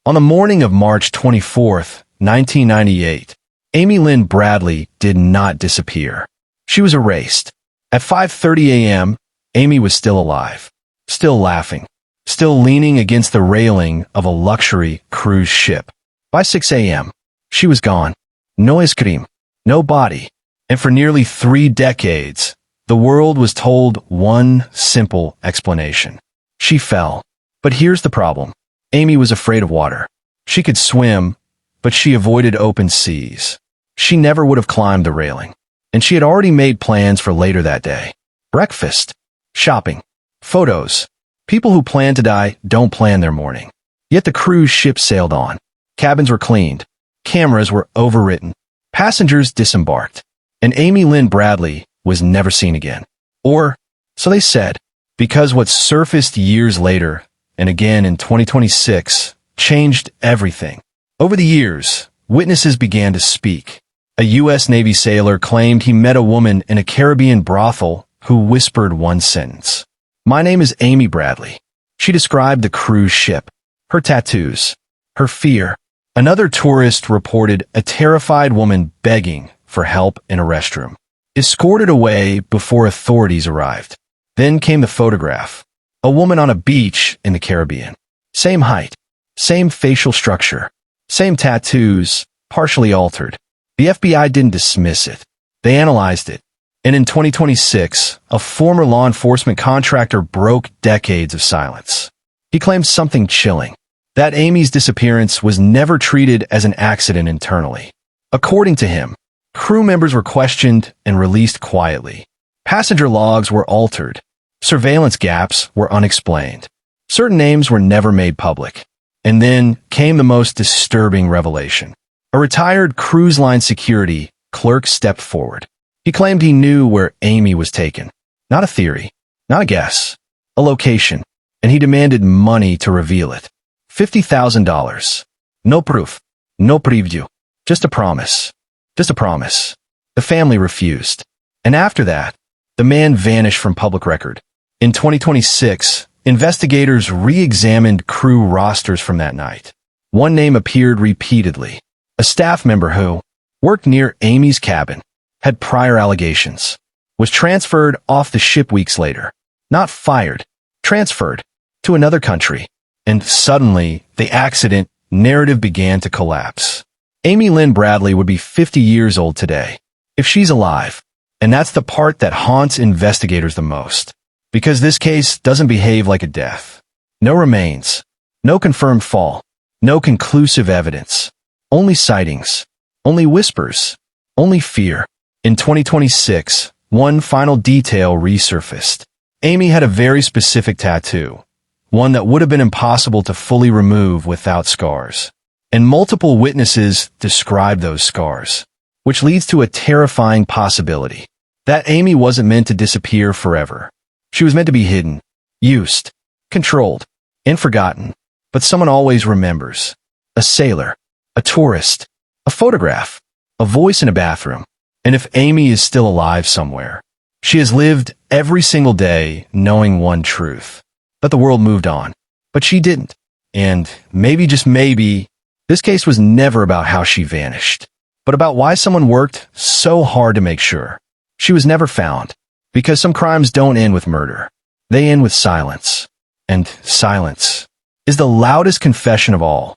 On the morning of March 24th, 1998, Amy Lynn Bradley did not disappear. She was erased. At 5:30 a.m., Amy was still alive, still laughing, still leaning against the railing of a luxury cruise ship. By 6 a.m., she was gone. No escrime, no body. And for nearly 3 decades, the world was told one simple explanation. She fell. But here's the problem. Amy was afraid of water. She could swim, but she avoided open seas. She never would have climbed the railing. And she had already made plans for later that day. Breakfast, shopping, photos. People who plan to die don't plan their morning. Yet the cruise ship sailed on. Cabins were cleaned. Cameras were overwritten. Passengers disembarked. And Amy Lynn Bradley was never seen again. Or, so they said, because what surfaced years later, and again in 2026, changed everything. Over the years, witnesses began to speak. A U.S. Navy sailor claimed he met a woman in a Caribbean brothel who whispered one sentence. "My name is Amy Bradley." She described the cruise ship, her tattoos, her fear. Another tourist reported a terrified woman begging for help in a restroom, escorted away before authorities arrived. Then came the photograph. A woman on a beach in the Caribbean. Same height, same facial structure, same tattoos, partially altered. The FBI didn't dismiss it. They analyzed it. And in 2026, a former law enforcement contractor broke decades of silence. He claimed something chilling, that Amy's disappearance was never treated as an accident internally. According to him, crew members were questioned and released quietly. Passenger logs were altered. Surveillance gaps were unexplained. Certain names were never made public. And then came the most disturbing revelation. A retired cruise line security clerk stepped forward. He claimed he knew where Amy was taken. Not a theory, not a guess, a location, and he demanded money to reveal it. $50,000. No proof, no preview, just a promise. Just a promise. The family refused. And after that, the man vanished from public record. In 2026, investigators re-examined crew rosters from that night. One name appeared repeatedly. A staff member who worked near Amy's cabin, had prior allegations, was transferred off the ship weeks later. Not fired, transferred to another country. And suddenly, the accident narrative began to collapse. Amy Lynn Bradley would be 50 years old today, if she's alive. And that's the part that haunts investigators the most. Because this case doesn't behave like a death. No remains, no confirmed fall, no conclusive evidence. Only sightings, only whispers, only fear. In 2026, one final detail resurfaced. Amy had a very specific tattoo, one that would have been impossible to fully remove without scars. And multiple witnesses described those scars, which leads to a terrifying possibility. That Amy wasn't meant to disappear forever. She was meant to be hidden, used, controlled, and forgotten. But someone always remembers. A sailor, a tourist, a photograph, a voice in a bathroom. And if Amy is still alive somewhere, she has lived every single day knowing one truth, that the world moved on. But she didn't. And maybe, just maybe, this case was never about how she vanished, but about why someone worked so hard to make sure she was never found. Because some crimes don't end with murder. They end with silence. And silence is the loudest confession of all.